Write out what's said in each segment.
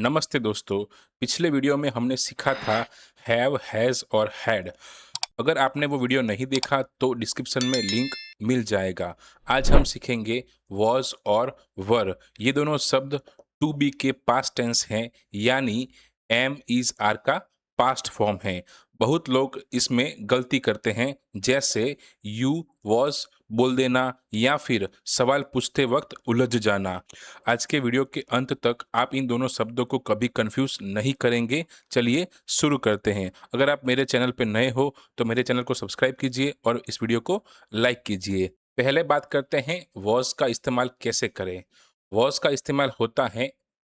नमस्ते दोस्तों। पिछले वीडियो में हमने सीखा था हैव, हैज़ और हैड। अगर आपने वो वीडियो नहीं देखा तो डिस्क्रिप्शन में लिंक मिल जाएगा। आज हम सीखेंगे वॉज और वर। ये दोनों शब्द टू बी के पास्ट टेंस हैं, यानी एम इज आर का पास्ट फॉर्म है। बहुत लोग इसमें गलती करते हैं, जैसे यू वॉज बोल देना या फिर सवाल पूछते वक्त उलझ जाना। आज के वीडियो के अंत तक आप इन दोनों शब्दों को कभी कंफ्यूज नहीं करेंगे। चलिए शुरू करते हैं। अगर आप मेरे चैनल पर नए हो तो मेरे चैनल को सब्सक्राइब कीजिए और इस वीडियो को लाइक कीजिए। पहले बात करते हैं वॉज का इस्तेमाल कैसे करें। वॉज का इस्तेमाल होता है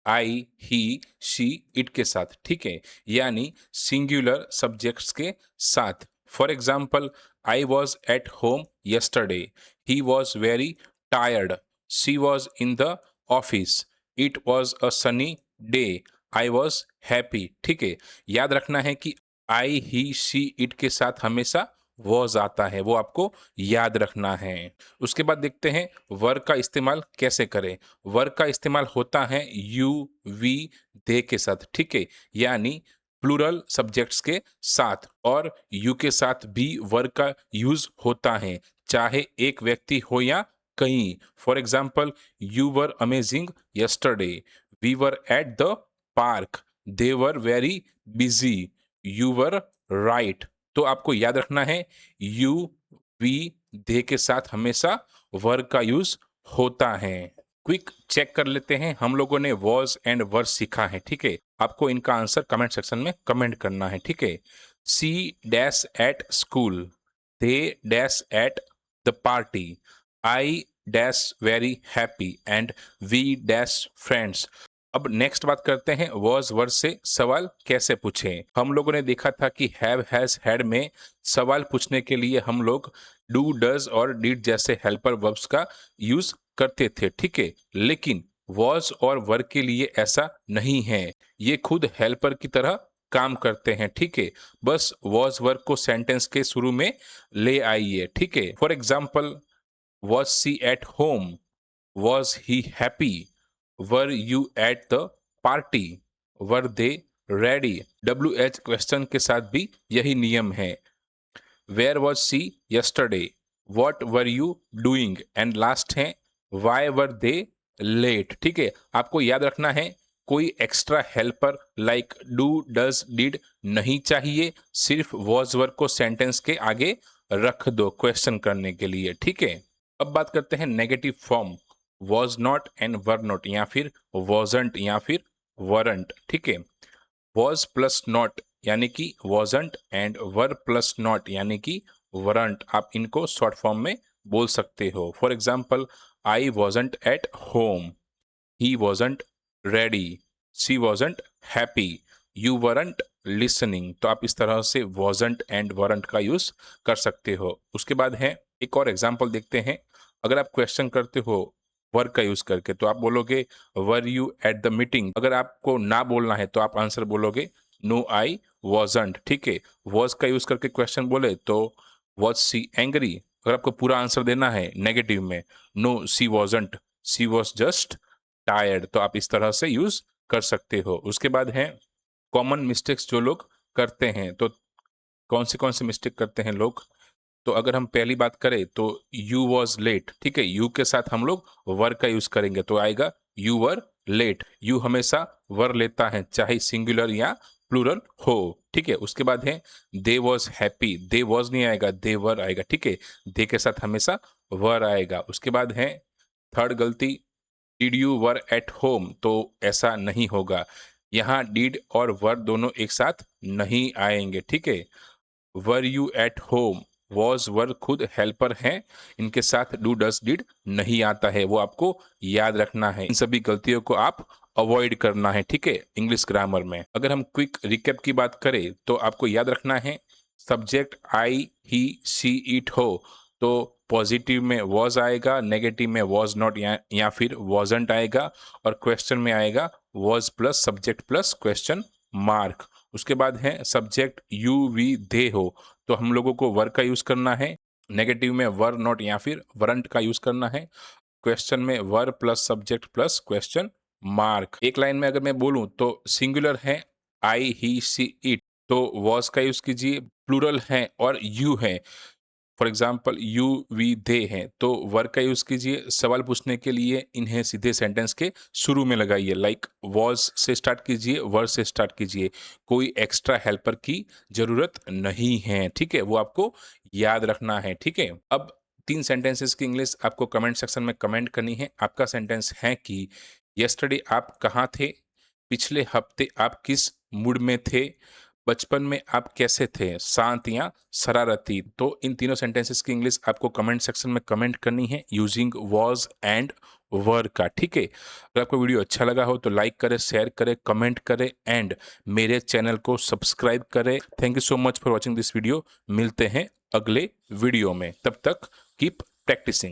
आई, ही, शी, इट के साथ, ठीक है, यानी सिंगुलर सब्जेक्ट्स के साथ। For example, I was at home yesterday, he was very tired, she was in the office, it was a sunny day, I was happy। ठीक है, याद रखना है कि आई, ही, शी, इट के साथ हमेशा वॉज आता है, वो आपको याद रखना है। उसके बाद देखते हैं वर का इस्तेमाल कैसे करें। वर का इस्तेमाल होता है यू, वी, दे के साथ, ठीक है, यानी प्लूरल सब्जेक्ट्स के साथ। और यू के साथ भी वर का यूज होता है, चाहे एक व्यक्ति हो या कई। For example, you were amazing yesterday, we were at the park, they were very busy, you were right. तो आपको याद रखना है यू, वी, दे के साथ हमेशा वर का यूज होता है। क्विक चेक कर लेते हैं। हम लोगों ने वॉज एंड वर सीखा है, ठीक है। आपको इनका आंसर कमेंट सेक्शन में कमेंट करना है, ठीक है। She dash at school, they dash at the party, I dash very happy and we dash friends. अब नेक्स्ट बात करते हैं वॉज वर्ड से सवाल कैसे पूछें। हम लोगों ने देखा था कि हैव, हैज, हैड में सवाल पूछने के लिए हम लोग डू, डज और डिड जैसे हेल्पर वर्ब्स का यूज करते थे, ठीक है। लेकिन वॉज और वर के लिए ऐसा नहीं है, ये खुद हेल्पर की तरह काम करते हैं, ठीक है। बस वॉज वर्क को सेंटेंस के शुरू में ले आइए, ठीक है। For example, was she at home, was he happy, were you at the party, were they ready. W H question के साथ भी यही नियम है। Where was she yesterday, what were you doing, and last है वाई वर दे लेट, ठीक है। आपको याद रखना है कोई extra helper like do, does, did नहीं चाहिए। सिर्फ वॉज वर्क को सेंटेंस के आगे रख दो क्वेश्चन करने के लिए, ठीक है। अब बात करते हैं negative form, was not and were not, या फिर वॉजंट या फिर वरंट, ठीक है। वॉज प्लस नॉट यानी कि wasn't, and were plus not यानी कि वरंट। आप इनको शॉर्ट फॉर्म में बोल सकते हो। For example, I wasn't at home, he wasn't ready, she wasn't happy, you weren't listening. तो आप इस तरह से वॉजंट एंड वरंट का यूज कर सकते हो। उसके बाद है एक और एग्जाम्पल देखते हैं। अगर आप क्वेश्चन करते हो वर का यूज करके तो आप बोलोगे वर यू एट द मीटिंग। अगर आपको ना बोलना है तो आप आंसर बोलोगे नो आई वॉजंट, ठीक है। वॉज का यूज करके क्वेश्चन बोले तो वॉज सी एंग्री। अगर आपको पूरा आंसर देना है नेगेटिव में, no she wasn't, she was just tired. तो आप इस तरह से यूज कर सकते हो। उसके बाद है कॉमन मिस्टेक्स जो लोग करते हैं। तो कौन से मिस्टेक करते हैं लोग। तो अगर हम पहली बात करें तो यू वॉज लेट, ठीक है। यू के साथ हम लोग वर का यूज करेंगे तो आएगा यू वर लेट। यू हमेशा वर लेता है, चाहे सिंगुलर या प्लूरल हो, ठीक है। उसके बाद है दे वॉज हैप्पी, दे वॉज नहीं आएगा, दे वर आएगा, ठीक है। दे के साथ हमेशा वर आएगा। उसके बाद है थर्ड गलती, did you were at home. तो ऐसा नहीं होगा, यहाँ डिड और वर दोनों एक साथ नहीं आएंगे, ठीक है। वर you eight home, was were खुद हेल्पर हैं, इनके साथ डू, डस, डिड नहीं आता है, वो आपको याद रखना है। इन सभी गलतियों को आप अवॉइड करना है, ठीक है, इंग्लिश ग्रामर में। अगर हम क्विक रिकैप की बात करें तो आपको याद रखना है subject I, he, she, it हो तो पॉजिटिव में वॉज आएगा, नेगेटिव में वॉज नॉट या फिर वॉजंट आएगा, और क्वेश्चन में आएगा was plus subject plus question mark. उसके बाद है सब्जेक्ट यू, वी, दे हो तो हम लोगों को वर का यूज करना है। नेगेटिव में वर नॉट या फिर वरंट का यूज करना है। क्वेश्चन में वर plus subject plus question mark. एक लाइन में अगर मैं बोलूँ तो सिंगुलर है आई, ही, शी, इट, तो वॉज का यूज़ कीजिए। प्लूरल है और यू है, फॉर एग्जाम्पल यू, वी, दे हैं, तो वर्ग का यूज़ कीजिए। सवाल पूछने के लिए इन्हें सीधे सेंटेंस के शुरू में लगाइए, लाइक वॉज से स्टार्ट कीजिए, वर से स्टार्ट कीजिए। कोई एक्स्ट्रा हेल्पर की ज़रूरत नहीं है, ठीक है? वो आपको याद रखना है, ठीक है? अब 3 सेंटेंसेस की इंग्लिश आपको कमेंट सेक्शन में कमेंट करनी है। आपका सेंटेंस है कि यस्टरडे आप कहाँ थे? पिछले हफ्ते आप किस मूड में थे? बचपन में आप कैसे थे? शांत या शरारती? तो इन तीनों सेंटेंसेस की इंग्लिश आपको कमेंट सेक्शन में कमेंट करनी है यूजिंग वाज एंड वर का, ठीक है? अगर आपको वीडियो अच्छा लगा हो तो लाइक करें, शेयर करें, कमेंट करें एंड मेरे चैनल को सब्सक्राइब करें। Thank you so much for watching this video. मिलते हैं अगले वीडियो में, तब तक कीप प्रैक्टिसिंग।